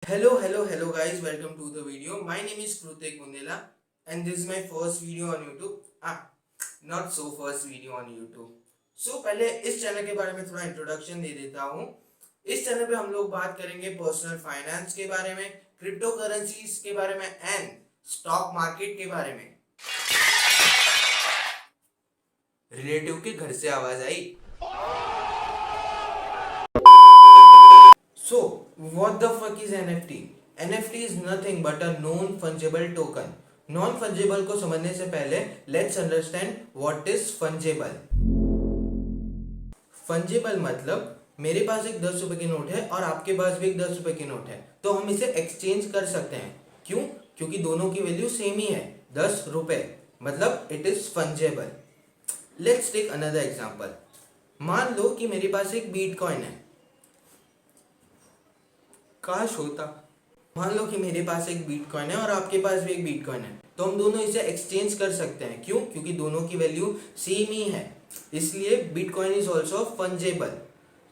Hello guys, welcome to the video. My name is Krutik Mundela and this is my first video on YouTube. Not so first video on YouTube. पहले इस channel के बारे में थोड़ा introduction दे देता हूँ। इस चैनल पे हम लोग बात करेंगे पर्सनल फाइनेंस के बारे में, क्रिप्टो करेंसीज के बारे में एंड स्टॉक मार्केट के बारे में। रिलेटिव के घर से आवाज आई। So, what the fuck is NFT? NFT is nothing but a non-fungible token. Non-fungible को समझने से पहले let's understand what is fungible. Fungible मतलब मेरे पास एक 10 रुपए की नोट है और आपके पास भी एक 10 रुपए की नोट है, तो हम इसे एक्सचेंज कर सकते हैं। क्यों? क्योंकि दोनों की वैल्यू सेम ही है, 10 रुपए, मतलब it is fungible. Let's take another example. मान लो कि मेरे पास एक बिटकॉइन है। काश होता। मान लो कि मेरे पास एक बिटकॉइन है और आपके पास भी एक बिटकॉइन है, तो हम दोनों इसे एक्सचेंज कर सकते हैं। क्यों? क्योंकि दोनों की वैल्यू सेम ही है, इसलिए bitcoin is also fungible.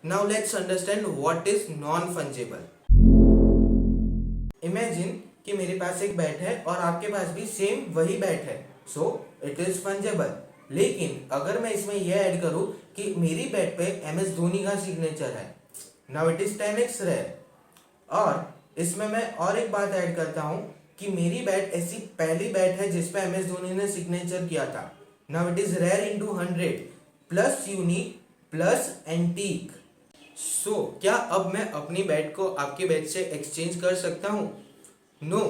Now let's understand what is non fungible. Imagine कि मेरे पास एक बैट है और आपके पास भी सेम वही बैट है, सो इट इज फंजेबल। लेकिन अगर मैं इसमें यह ऐड करूं कि मेरी बैट पे MS धोनी का सिग्नेचर है, now it is 10x rare. और इसमें मैं और एक बात ऐड करता हूं कि मेरी बैट ऐसी पहली बैट है जिसपे MS धोनी ने सिग्नेचर किया था, now it is rare into 100 plus unique plus antique. So क्या अब मैं अपनी बैट को आपके बैट से एक्सचेंज कर सकता हूं? No.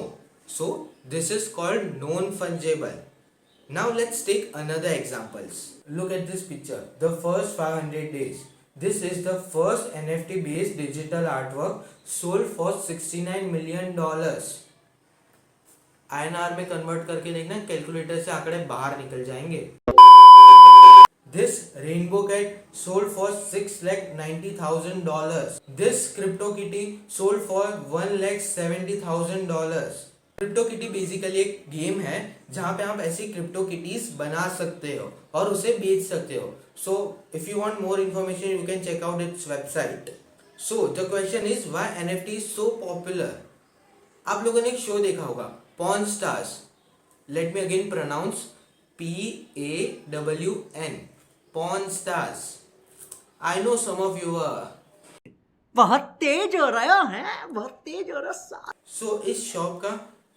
So this is called non fungible. Now let's take another examples. Look at this picture, the first 500 days. This is the first NFT based digital artwork sold for $69 million. INR में convert करके देखना, calculator से आंकड़े बाहर निकल जाएंगे। This rainbow cat sold for $690,000. This crypto kitty sold for $170,000. Crypto kitty basically एक game है जहां पे आप ऐसी क्रिप्टो किटीज बना सकते हो और उसे बेच सकते हो। So if you want more information you can check out its website. So the question is why NFT is so popular. आप लोगों ने एक शो देखा होगा, pawn stars. Let me again pronounce PAWN, pawn stars. I know some of you बहुत तेज हो रहा है, बहुत तेज हो रहा। सो इस शॉप का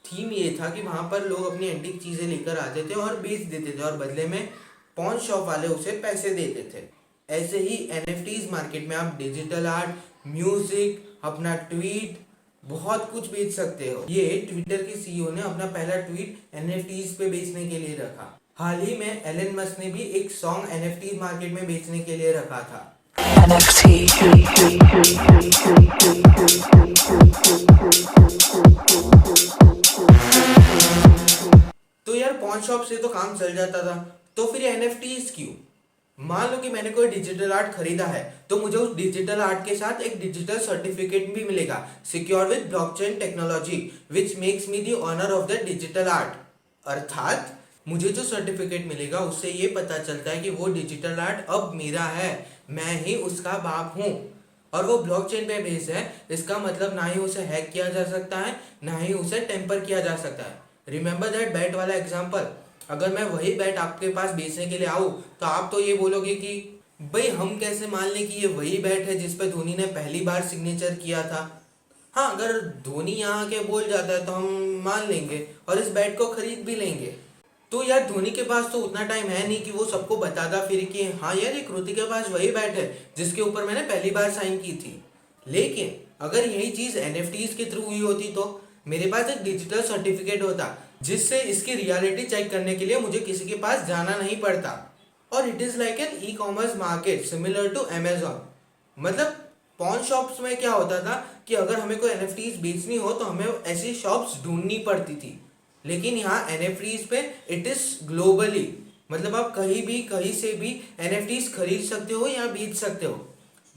थीम ये था कि वहां पर लोग अपनी एंटीक चीजें लेकर आते थे और बेच देते थे और बदले में पॉन शॉप वाले उसे पैसे देते थे। ऐसे ही NFTs मार्केट में आप डिजिटल आर्ट, म्यूजिक, अपना ट्वीट, बहुत कुछ बेच सकते हो। ये ट्विटर के CEO ने अपना पहला ट्वीट NFTs पे बेचने के लिए रखा। हाल ही में एलन मस्क ने भी एक सॉन्ग NFT मार्केट में बेचने के लिए रखा था। तो यार पॉन शॉप से तो काम चल जाता था, तो फिर NFTs क्यों? मान लो कि मैंने कोई डिजिटल आर्ट खरीदा है, तो मुझे उस डिजिटल आर्ट के साथ एक डिजिटल सर्टिफिकेट भी मिलेगा, secure with blockchain technology which makes me the owner of the digital art. अर्थात मुझे जो सर्टिफिकेट मिलेगा उससे ये पता चलता है कि वो डिजिटल आर्ट अब मेरा है, मैं ही उसका बाप हूँ और वो ब्लॉकचेन पे बेस्ड है। इसका मतलब ना ही उसे हैक किया जा सकता है, ना ही उसे टेम्पर किया जा सकता है। रिमेंबर दैट बैट वाला एग्जांपल। अगर मैं वही बैट आपके पास बेचने के लिए आऊँ तो आप तो ये बोलोगे कि भाई हम कैसे मान लें कि ये वही बैट है जिस पे धोनी ने पहली बार सिग्नेचर किया था। हाँ, अगर धोनी यहाँ के बोल जाता है तो हम मान लेंगे और इस बैट को खरीद भी लेंगे। तो यार धोनी के पास तो उतना टाइम है नहीं कि वो सबको बताता फिर कि हाँ यार ये कृति के पास वही बैट है जिसके ऊपर मैंने पहली बार साइन की थी। लेकिन अगर यही चीज NFTs के थ्रू हुई होती तो मेरे पास एक डिजिटल सर्टिफिकेट होता जिससे इसकी रियलिटी चेक करने के लिए मुझे किसी के पास जाना नहीं पड़ता। और it is like an e-commerce market similar to Amazon। मतलब पॉन शॉप्स में क्या होता था कि अगर हमें कोई NFTs बेचनी हो तो हमें ऐसी शॉप्स ढूंढनी पड़ती थी, लेकिन यहाँ NFTs पे इट इज ग्लोबली, मतलब आप कहीं भी कहीं से भी NFTs खरीद सकते हो या बेच सकते हो।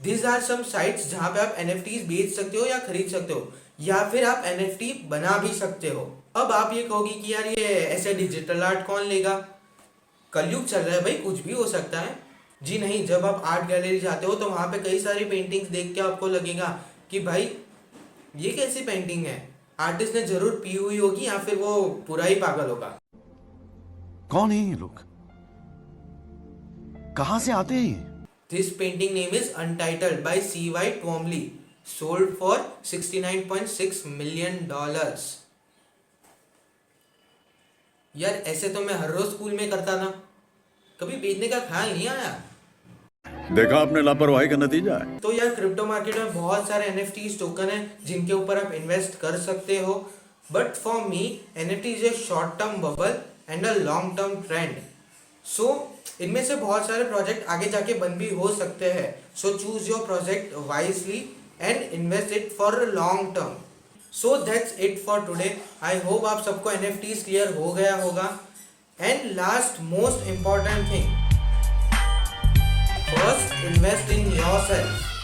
These आर सम साइट्स जहाँ पे आप NFTs बेच सकते हो या खरीद सकते हो, या फिर आप NFT बना भी सकते हो। अब आप ये कहोगे कि यार ये ऐसे डिजिटल आर्ट कौन लेगा, कलयुग चल रहा है भाई, कुछ भी हो सकता है। जी नहीं, जब आप आर्ट गैलरी जाते हो तो वहां पे कई सारी पेंटिंग्स देख के आपको लगेगा कि भाई ये कैसी पेंटिंग है? आर्टिस्ट ने जरूर पी हुई होगी या फिर वो पूरा ही पागल होगा। कौन है ये लोग? कहां से आते हैं ये? This painting name is Untitled by C.Y. Twombly, sold for $69.6 million. यार ऐसे तो मैं हर रोज स्कूल में करता था, कभी बेचने का ख्याल नहीं आया। देखा आपने लापरवाही का नतीजा है। तो यार क्रिप्टो मार्केट में बहुत सारे NFTs टोकन है जिनके ऊपर आप इन्वेस्ट कर सकते हो, but for me NFT is a short term bubble and a long term trend. So इनमें से बहुत सारे प्रोजेक्ट आगे जाके बंद भी हो सकते हैं। So choose your project wisely and invest it for long term. So that's it for today. I hope आप सबको NFTs क्लियर हो गया होगा। And last most important thing, first invest in yourself.